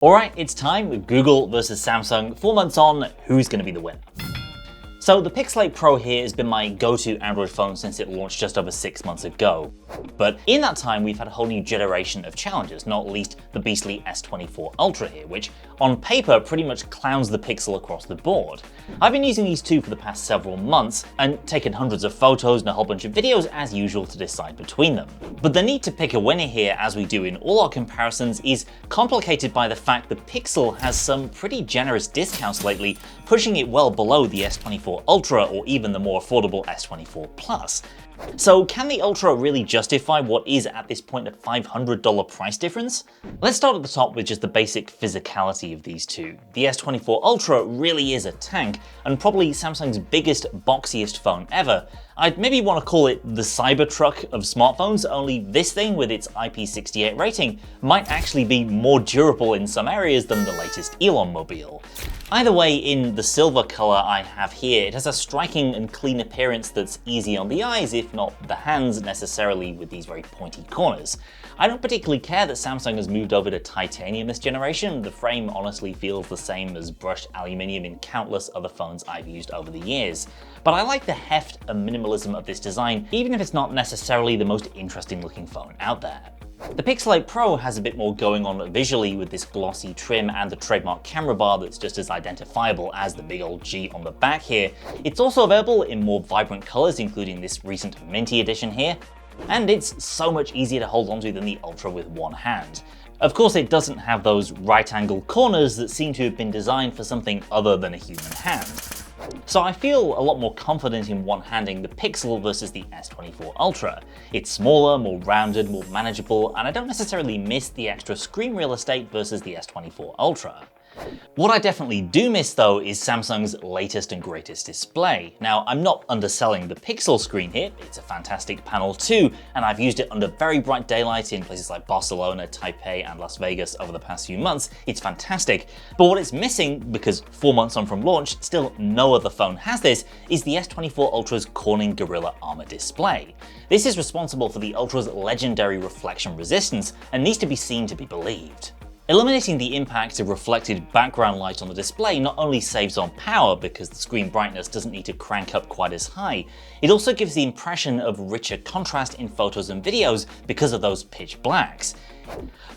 Alright, it's time. Google versus Samsung. 4 months on, who's going to be the winner? So the Pixel 8 Pro here has been my go-to Android phone since it launched just over 6 months ago. But in that time, we've had a whole new generation of challenges, not least the beastly S24 Ultra here, which on paper pretty much clowns the Pixel across the board. I've been using these two for the past several months and taken hundreds of photos and a whole bunch of videos as usual to decide between them. But the need to pick a winner here, as we do in all our comparisons, is complicated by the fact the Pixel has some pretty generous discounts lately, pushing it well below the S24 Ultra or even the more affordable S24 Plus. So can the Ultra really justify what is at this point a $500 price difference? Let's start at the top with just the basic physicality of these two. The S24 Ultra really is a tank, and probably Samsung's biggest, boxiest phone ever. I'd maybe want to call it the Cybertruck of smartphones, only this thing with its IP68 rating might actually be more durable in some areas than the latest Elon mobile. Either way, in the silver color I have here, it has a striking and clean appearance that's easy on the eyes, if not the hands necessarily, with these very pointy corners. I don't particularly care that Samsung has moved over to titanium this generation. The frame honestly feels the same as brushed aluminium in countless other phones I've used over the years. But I like the heft and minimalism of this design, even if it's not necessarily the most interesting looking phone out there. The Pixel 8 Pro has a bit more going on visually with this glossy trim and the trademark camera bar that's just as identifiable as the big old G on the back here. It's also available in more vibrant colors, including this recent minty edition here, and it's so much easier to hold onto than the Ultra with one hand. Of course, it doesn't have those right-angle corners that seem to have been designed for something other than a human hand. So I feel a lot more confident in one-handing the Pixel versus the S24 Ultra. It's smaller, more rounded, more manageable, and I don't necessarily miss the extra screen real estate versus the S24 Ultra. What I definitely do miss though is Samsung's latest and greatest display. Now, I'm not underselling the Pixel screen here, it's a fantastic panel too, and I've used it under very bright daylight in places like Barcelona, Taipei and Las Vegas over the past few months. It's fantastic. But what it's missing, because 4 months on from launch, still no other phone has this, is the S24 Ultra's Corning Gorilla Armor display. This is responsible for the Ultra's legendary reflection resistance and needs to be seen to be believed. Eliminating the impact of reflected background light on the display not only saves on power because the screen brightness doesn't need to crank up quite as high, it also gives the impression of richer contrast in photos and videos because of those pitch blacks.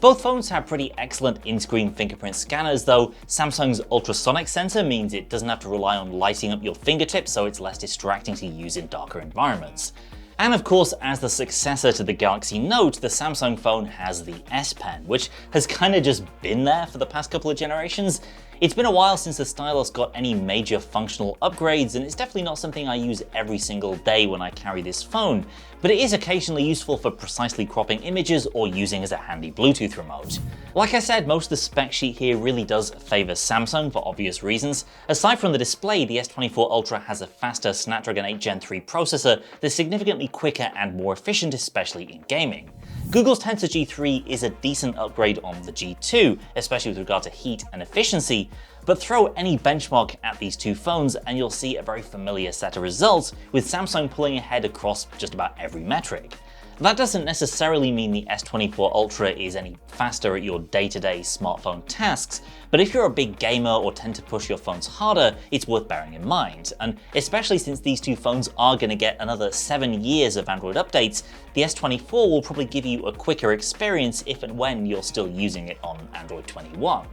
Both phones have pretty excellent in-screen fingerprint scanners, though Samsung's ultrasonic sensor means it doesn't have to rely on lighting up your fingertips, so it's less distracting to use in darker environments. And of course, as the successor to the Galaxy Note, the Samsung phone has the S Pen, which has kind of just been there for the past couple of generations. It's been a while since the stylus got any major functional upgrades, and it's definitely not something I use every single day when I carry this phone, but it is occasionally useful for precisely cropping images or using as a handy Bluetooth remote. Like I said, most of the spec sheet here really does favor Samsung for obvious reasons. Aside from the display, the S24 Ultra has a faster Snapdragon 8 Gen 3 processor that's significantly quicker and more efficient, especially in gaming. Google's Tensor G3 is a decent upgrade on the G2, especially with regard to heat and efficiency, but throw any benchmark at these two phones and you'll see a very familiar set of results, with Samsung pulling ahead across just about every metric. That doesn't necessarily mean the S24 Ultra is any faster at your day-to-day smartphone tasks, but if you're a big gamer or tend to push your phones harder, it's worth bearing in mind. And especially since these two phones are going to get another 7 years of Android updates, the S24 will probably give you a quicker experience if and when you're still using it on Android 21.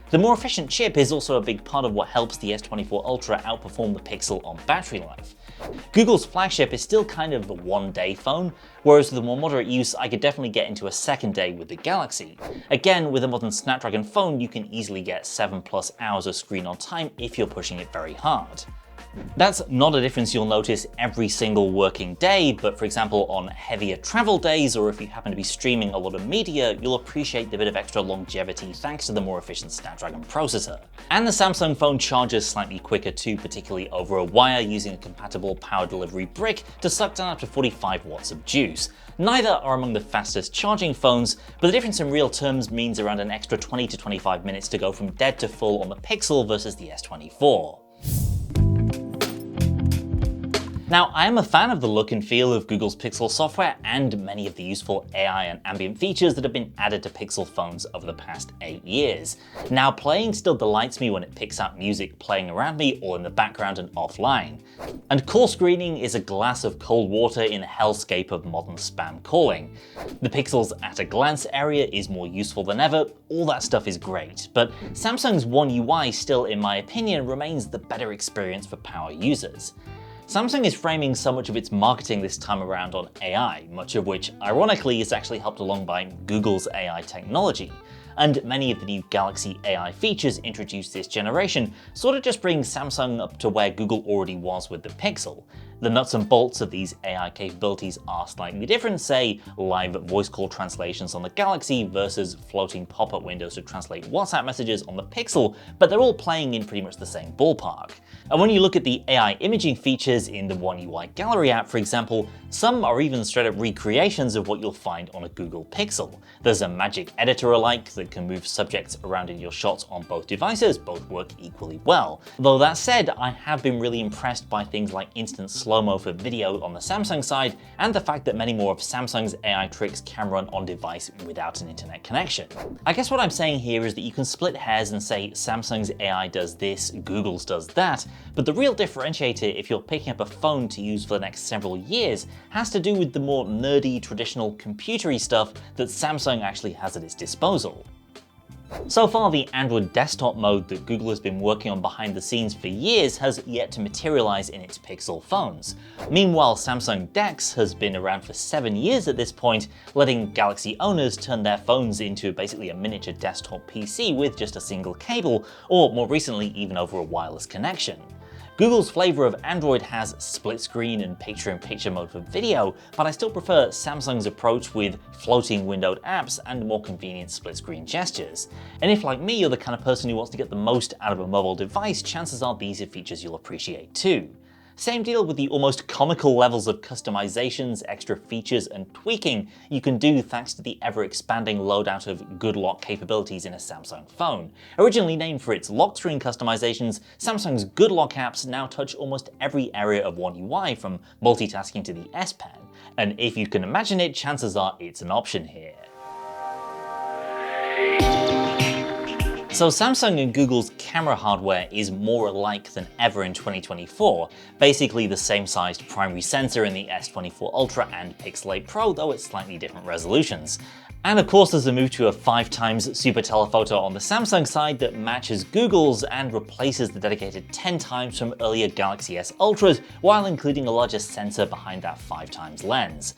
The more efficient chip is also a big part of what helps the S24 Ultra outperform the Pixel on battery life. Google's flagship is still kind of the one-day phone, whereas with a more moderate use, I could definitely get into a second day with the Galaxy. Again, with a modern Snapdragon phone, you can easily get 7+ hours of screen on time if you're pushing it very hard. That's not a difference you'll notice every single working day, but for example on heavier travel days, or if you happen to be streaming a lot of media, you'll appreciate the bit of extra longevity thanks to the more efficient Snapdragon processor. And the Samsung phone charges slightly quicker too, particularly over a wire using a compatible power delivery brick to suck down up to 45 watts of juice. Neither are among the fastest charging phones, but the difference in real terms means around an extra 20 to 25 minutes to go from dead to full on the Pixel versus the S24. Now, I am a fan of the look and feel of Google's Pixel software and many of the useful AI and ambient features that have been added to Pixel phones over the past 8 years. Now, playing still delights me when it picks out music playing around me or in the background and offline. And call screening is a glass of cold water in a hellscape of modern spam calling. The Pixel's at-a-glance area is more useful than ever, all that stuff is great, but Samsung's One UI still, in my opinion, remains the better experience for power users. Samsung is framing so much of its marketing this time around on AI, much of which, ironically, is actually helped along by Google's AI technology. And many of the new Galaxy AI features introduced this generation sort of just bring Samsung up to where Google already was with the Pixel. The nuts and bolts of these AI capabilities are slightly different, say live voice call translations on the Galaxy versus floating pop-up windows to translate WhatsApp messages on the Pixel, but they're all playing in pretty much the same ballpark. And when you look at the AI imaging features in the One UI Gallery app, for example, some are even straight up recreations of what you'll find on a Google Pixel. There's a magic editor alike that can move subjects around in your shots on both devices, both work equally well. Though that said, I have been really impressed by things like instant slow-mo for video on the Samsung side, and the fact that many more of Samsung's AI tricks can run on device without an internet connection. I guess what I'm saying here is that you can split hairs and say Samsung's AI does this, Google's does that, but the real differentiator if you're picking up a phone to use for the next several years has to do with the more nerdy, traditional computery stuff that Samsung actually has at its disposal. So far, the Android desktop mode that Google has been working on behind the scenes for years has yet to materialize in its Pixel phones. Meanwhile, Samsung DeX has been around for 7 years at this point, letting Galaxy owners turn their phones into basically a miniature desktop PC with just a single cable, or more recently even over a wireless connection. Google's flavor of Android has split screen and picture-in-picture mode for video, but I still prefer Samsung's approach with floating windowed apps and more convenient split screen gestures. And if, like me, you're the kind of person who wants to get the most out of a mobile device, chances are these are features you'll appreciate too. Same deal with the almost comical levels of customizations, extra features, and tweaking you can do thanks to the ever-expanding loadout of good lock capabilities in a Samsung phone. Originally named for its lock screen customizations, Samsung's good lock apps now touch almost every area of One UI, from multitasking to the S Pen. And if you can imagine it, chances are it's an option here. So Samsung and Google's camera hardware is more alike than ever in 2024, basically the same sized primary sensor in the S24 Ultra and Pixel 8 Pro, though at slightly different resolutions. And of course there's a move to a 5x super telephoto on the Samsung side that matches Google's and replaces the dedicated 10x from earlier Galaxy S Ultras, while including a larger sensor behind that 5x lens.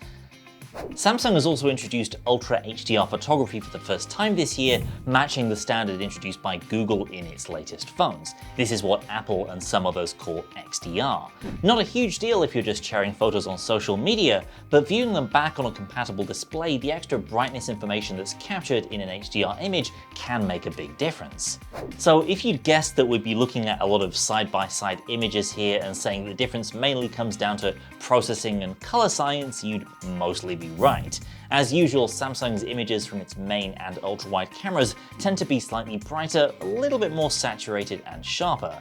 Samsung has also introduced Ultra HDR photography for the first time this year, matching the standard introduced by Google in its latest phones. This is what Apple and some others call XDR. Not a huge deal if you're just sharing photos on social media, but viewing them back on a compatible display, the extra brightness information that's captured in an HDR image can make a big difference. So if you'd guessed that we'd be looking at a lot of side-by-side images here and saying the difference mainly comes down to processing and color science, you'd mostly be right. As usual, Samsung's images from its main and ultra-wide cameras tend to be slightly brighter, a little bit more saturated and sharper.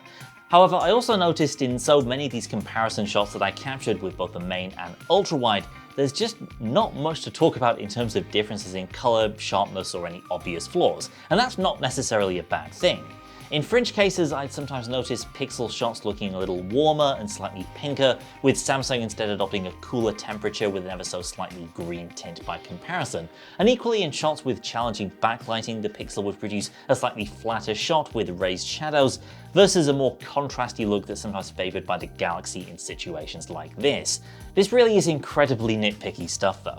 However, I also noticed in so many of these comparison shots that I captured with both the main and ultra-wide, there's just not much to talk about in terms of differences in color, sharpness, or any obvious flaws, and that's not necessarily a bad thing. In fringe cases, I'd sometimes notice Pixel shots looking a little warmer and slightly pinker, with Samsung instead adopting a cooler temperature with an ever so slightly green tint by comparison. And equally in shots with challenging backlighting, the Pixel would produce a slightly flatter shot with raised shadows, versus a more contrasty look that's sometimes favored by the Galaxy in situations like this. This really is incredibly nitpicky stuff though.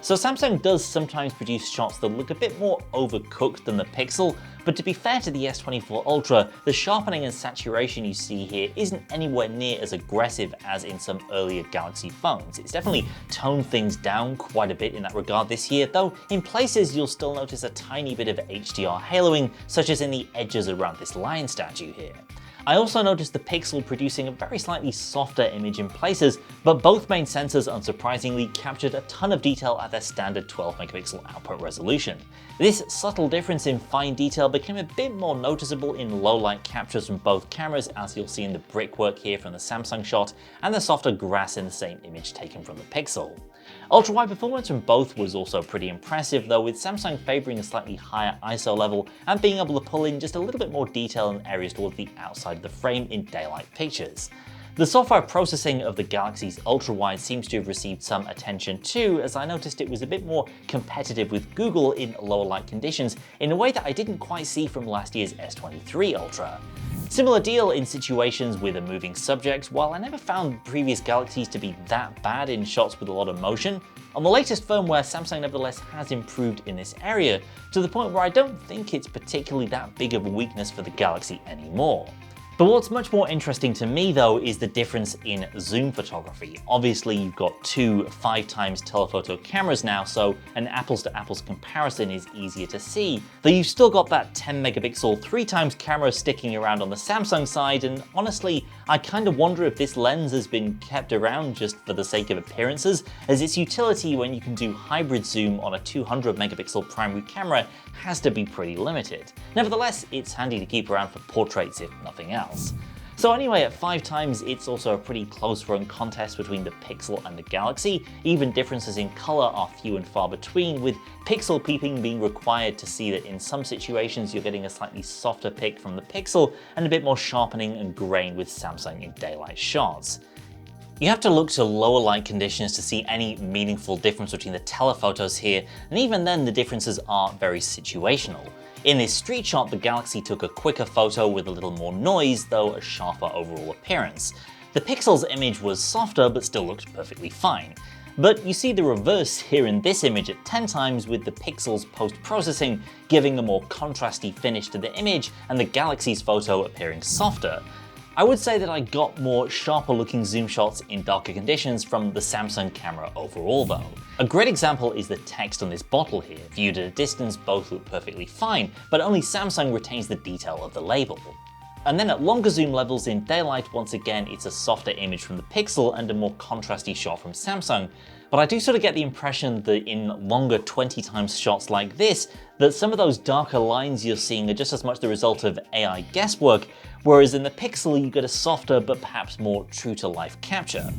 So Samsung does sometimes produce shots that look a bit more overcooked than the Pixel, but to be fair to the S24 Ultra, the sharpening and saturation you see here isn't anywhere near as aggressive as in some earlier Galaxy phones. It's definitely toned things down quite a bit in that regard this year, though in places you'll still notice a tiny bit of HDR haloing, such as in the edges around this lion statue here. I also noticed the Pixel producing a very slightly softer image in places, but both main sensors unsurprisingly captured a ton of detail at their standard 12 megapixel output resolution. This subtle difference in fine detail became a bit more noticeable in low light captures from both cameras, as you'll see in the brickwork here from the Samsung shot and the softer grass in the same image taken from the Pixel. Ultra-wide performance from both was also pretty impressive though, with Samsung favouring a slightly higher ISO level and being able to pull in just a little bit more detail in areas towards the outside of the frame in daylight pictures. The software processing of the Galaxy's ultra-wide seems to have received some attention too, as I noticed it was a bit more competitive with Google in lower light conditions in a way that I didn't quite see from last year's S23 Ultra. Similar deal in situations with a moving subject. While I never found previous Galaxies to be that bad in shots with a lot of motion, on the latest firmware Samsung nevertheless has improved in this area, to the point where I don't think it's particularly that big of a weakness for the Galaxy anymore. But what's much more interesting to me though is the difference in zoom photography. Obviously you've got two 5x telephoto cameras now, so an apples to apples comparison is easier to see, though you've still got that 10 megapixel 3x camera sticking around on the Samsung side, and honestly I kind of wonder if this lens has been kept around just for the sake of appearances, as its utility when you can do hybrid zoom on a 200 megapixel primary camera has to be pretty limited. Nevertheless, it's handy to keep around for portraits if nothing else. So anyway, at 5x it's also a pretty close run contest between the Pixel and the Galaxy. Even differences in colour are few and far between, with pixel peeping being required to see that in some situations you're getting a slightly softer pic from the Pixel and a bit more sharpening and grain with Samsung in daylight shots. You have to look to lower light conditions to see any meaningful difference between the telephotos here, and even then the differences are very situational. In this street shot, the Galaxy took a quicker photo with a little more noise, though a sharper overall appearance. The Pixel's image was softer but still looked perfectly fine. But you see the reverse here in this image at 10x, with the Pixel's post-processing giving a more contrasty finish to the image and the Galaxy's photo appearing softer. I would say that I got more sharper looking zoom shots in darker conditions from the Samsung camera overall though. A great example is the text on this bottle here. Viewed at a distance both look perfectly fine, but only Samsung retains the detail of the label. And then at longer zoom levels in daylight, once again it's a softer image from the Pixel and a more contrasty shot from Samsung. But I do sort of get the impression that in longer 20x shots like this, that some of those darker lines you're seeing are just as much the result of AI guesswork, whereas in the Pixel you get a softer but perhaps more true-to-life capture.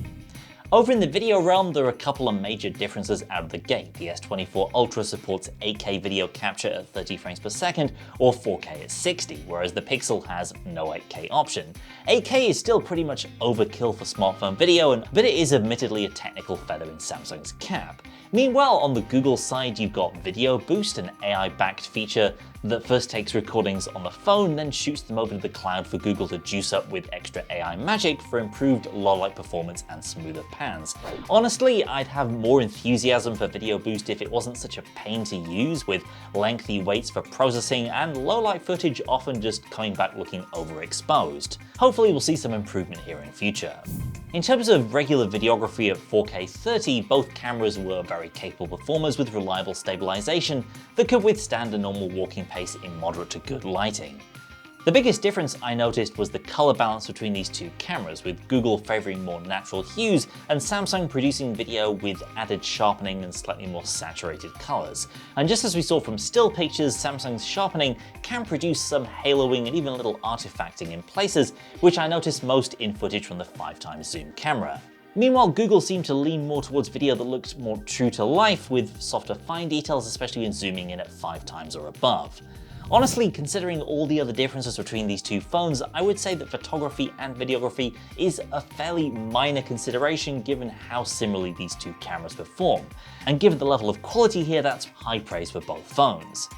Over in the video realm, there are a couple of major differences out of the gate. The S24 Ultra supports 8K video capture at 30 frames per second or 4K at 60, whereas the Pixel has no 8K option. 8K is still pretty much overkill for smartphone video, but it is admittedly a technical feather in Samsung's cap. Meanwhile, on the Google side, you've got Video Boost, an AI-backed feature that first takes recordings on the phone, then shoots them over to the cloud for Google to juice up with extra AI magic for improved low-light performance and smoother pans. Honestly, I'd have more enthusiasm for Video Boost if it wasn't such a pain to use, with lengthy waits for processing and low-light footage often just coming back looking overexposed. Hopefully we'll see some improvement here in future. In terms of regular videography at 4K 30, both cameras were very capable performers with reliable stabilization that could withstand a normal walking pace in moderate to good lighting. The biggest difference I noticed was the color balance between these two cameras, with Google favoring more natural hues and Samsung producing video with added sharpening and slightly more saturated colors. And just as we saw from still pictures, Samsung's sharpening can produce some haloing and even a little artifacting in places, which I noticed most in footage from the 5x zoom camera. Meanwhile, Google seemed to lean more towards video that looked more true to life, with softer fine details, especially when zooming in at 5x or above. Honestly, considering all the other differences between these two phones, I would say that photography and videography is a fairly minor consideration given how similarly these two cameras perform. And given the level of quality here, that's high praise for both phones.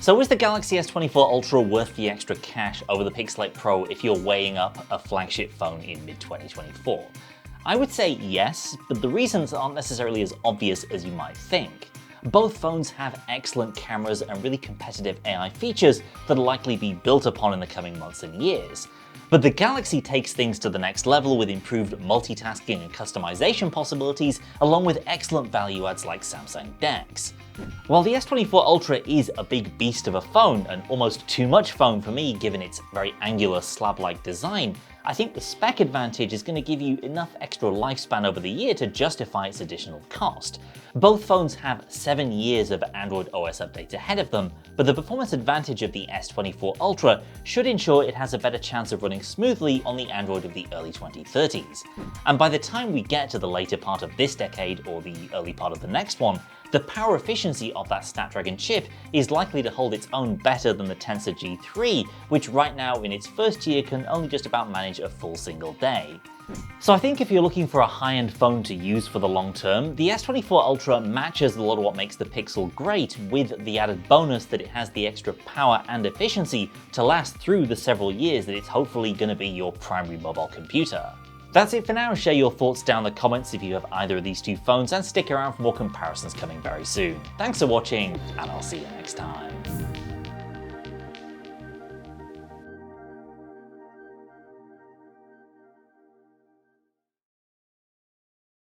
So is the Galaxy S24 Ultra worth the extra cash over the Pixel 8 Pro if you're weighing up a flagship phone in mid-2024? I would say yes, but the reasons aren't necessarily as obvious as you might think. Both phones have excellent cameras and really competitive AI features that will likely be built upon in the coming months and years. But the Galaxy takes things to the next level with improved multitasking and customization possibilities, along with excellent value adds like Samsung DeX. While the S24 Ultra is a big beast of a phone, and almost too much phone for me given its very angular slab-like design, I think the spec advantage is going to give you enough extra lifespan over the year to justify its additional cost. Both phones have 7 years of Android OS updates ahead of them, but the performance advantage of the S24 Ultra should ensure it has a better chance of running smoothly on the Android of the early 2030s. And by the time we get to the later part of this decade or the early part of the next one, the power efficiency of that Snapdragon chip is likely to hold its own better than the Tensor G3, which right now in its first year can only just about manage a full single day. So I think if you're looking for a high-end phone to use for the long term, the S24 Ultra matches a lot of what makes the Pixel great, with the added bonus that it has the extra power and efficiency to last through the several years that it's hopefully going to be your primary mobile computer. That's it for now. Share your thoughts down in the comments if you have either of these two phones, and stick around for more comparisons coming very soon. Thanks for watching, and I'll see you next time.